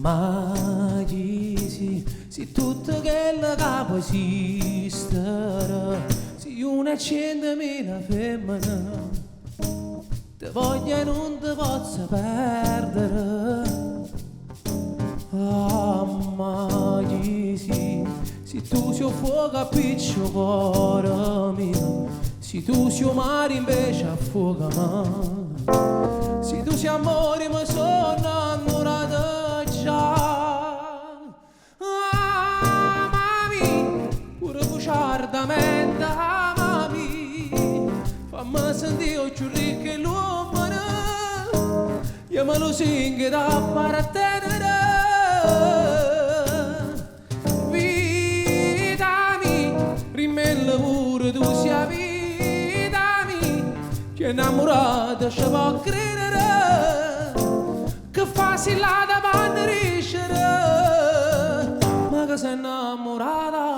Ma dici, se tutto quello che può esistere, se una centomila femmine, ti voglio e non ti posso perdere. Ah, ma dici, se tu sei un fuoco a piccio cuore mio, se tu sei un mare invece a fuoco me, se tu sei amore mi sono innamorato. Mami, pure bugiardamente, mami, fammi sentire più ricco e l'uomo, io me lo sento da appartenere. Vitami, rimella pure tu sia vitami, che innamorata ci può credere, che facile la davanti ma che sei innamorata